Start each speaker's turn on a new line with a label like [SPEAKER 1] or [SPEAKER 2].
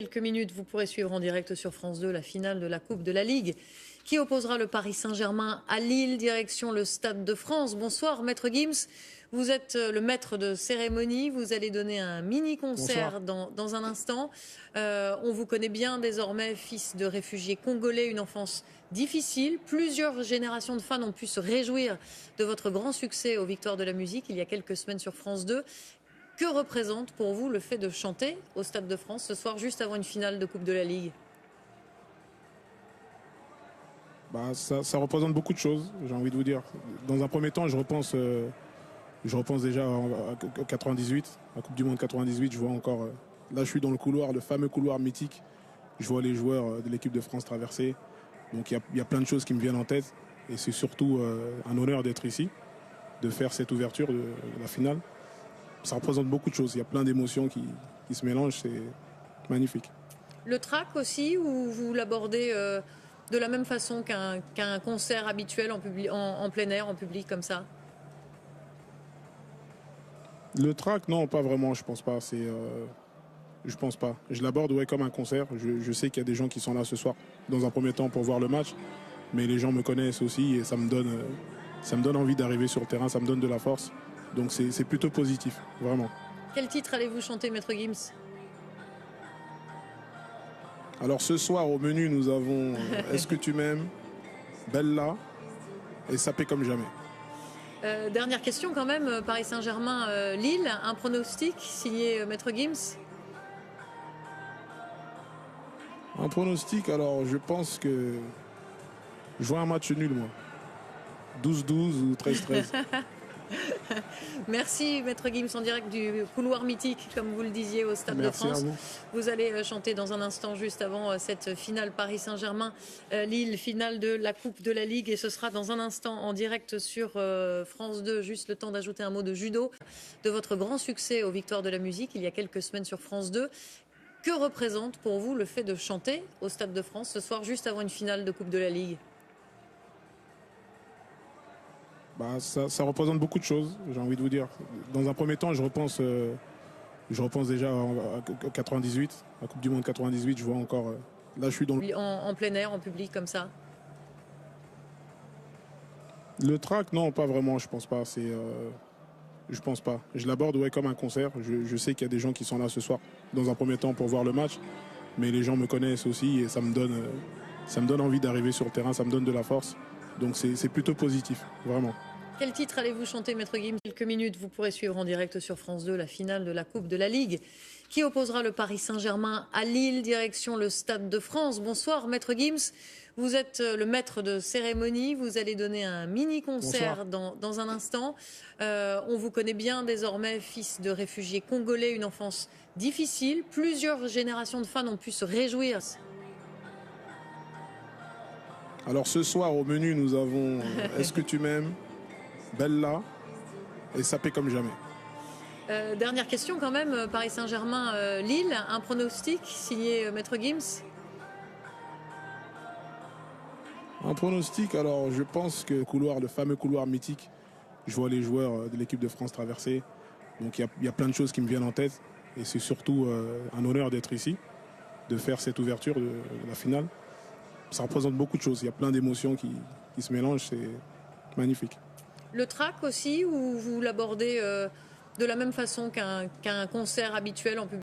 [SPEAKER 1] Quelques minutes, vous pourrez suivre en direct sur France 2 la finale de la Coupe de la Ligue qui opposera le Paris Saint-Germain à Lille, direction le Stade de France. Bonsoir Maître Gims, vous êtes le maître de cérémonie, vous allez donner un mini-concert dans un instant. On vous connaît bien désormais, fils de réfugiés congolais, une enfance difficile. Plusieurs générations de fans ont pu se réjouir de votre grand succès aux Victoires de la musique il y a quelques semaines sur France 2. Que représente pour vous le fait de chanter au Stade de France ce soir, juste avant une finale de Coupe de la Ligue?
[SPEAKER 2] Ça représente beaucoup de choses, j'ai envie de vous dire. Dans un premier temps, je repense déjà à 98, la Coupe du Monde 98. Je vois encore, là je suis dans le couloir, le fameux couloir mythique. Je vois les joueurs de l'équipe de France traverser. Donc il y a plein de choses qui me viennent en tête. Et c'est surtout un honneur d'être ici, de faire cette ouverture de la finale. Ça représente beaucoup de choses. Il y a plein d'émotions qui se mélangent. C'est magnifique.
[SPEAKER 1] Le track aussi, ou vous l'abordez de la même façon qu'un concert habituel en plein air, en public comme ça?
[SPEAKER 2] Le track, non, pas vraiment, je pense pas. Je pense pas. Je l'aborde comme un concert. Je sais qu'il y a des gens qui sont là ce soir, dans un premier temps, pour voir le match. Mais les gens me connaissent aussi et ça me donne envie d'arriver sur le terrain, ça me donne de la force. Donc c'est plutôt positif, vraiment.
[SPEAKER 1] Quel titre allez-vous chanter, Maître Gims?
[SPEAKER 2] Alors ce soir, au menu, nous avons Est-ce que tu m'aimes, Bella et Sapé comme jamais.
[SPEAKER 1] Dernière question quand même, Paris Saint-Germain, Lille, un pronostic signé Maître Gims?
[SPEAKER 2] Un pronostic, alors je pense que je vois un match nul, moi. 12-12 ou 13-13.
[SPEAKER 1] Merci Maître Gims, en direct du couloir mythique, comme vous le disiez, au Stade de France.
[SPEAKER 2] À vous.
[SPEAKER 1] Vous allez chanter dans un instant, juste avant cette finale Paris Saint-Germain-Lille, finale de la Coupe de la Ligue. Et ce sera dans un instant en direct sur France 2. Juste le temps d'ajouter un mot de judo, de votre grand succès aux Victoires de la musique il y a quelques semaines sur France 2. Que représente pour vous le fait de chanter au Stade de France ce soir, juste avant une finale de Coupe de la Ligue?
[SPEAKER 2] Ça représente beaucoup de choses, j'ai envie de vous dire. Dans un premier temps, je repense déjà à 98, la Coupe du Monde 98. Je vois encore, là je suis dans
[SPEAKER 1] en plein air, en public comme ça?
[SPEAKER 2] Le track, non, pas vraiment, je pense pas. Je pense pas. Je l'aborde comme un concert. Je sais qu'il y a des gens qui sont là ce soir, dans un premier temps, pour voir le match. Mais les gens me connaissent aussi et ça me donne envie d'arriver sur le terrain, ça me donne de la force. Donc c'est plutôt positif, vraiment.
[SPEAKER 1] Quel titre allez-vous chanter, Maître Gims? Quelques minutes, vous pourrez suivre en direct sur France 2 la finale de la Coupe de la Ligue qui opposera le Paris Saint-Germain à Lille, direction le Stade de France. Bonsoir, Maître Gims. Vous êtes le maître de cérémonie. Vous allez donner un mini-concert dans un instant. On vous connaît bien désormais, fils de réfugiés congolais, une enfance difficile. Plusieurs générations de fans ont pu se réjouir.
[SPEAKER 2] Alors ce soir, au menu, nous avons Est-ce que tu m'aimes, Bella et Sapé comme jamais.
[SPEAKER 1] Dernière question quand même, Paris Saint-Germain, Lille, un pronostic signé Maître Gims?
[SPEAKER 2] Un pronostic, alors je pense que le fameux couloir mythique, je vois les joueurs de l'équipe de France traverser. Donc il y a plein de choses qui me viennent en tête. Et c'est surtout un honneur d'être ici, de faire cette ouverture de la finale. Ça représente beaucoup de choses. Il y a plein d'émotions qui se mélangent. C'est magnifique.
[SPEAKER 1] Le track aussi, ou vous l'abordez de la même façon qu'un concert habituel en public?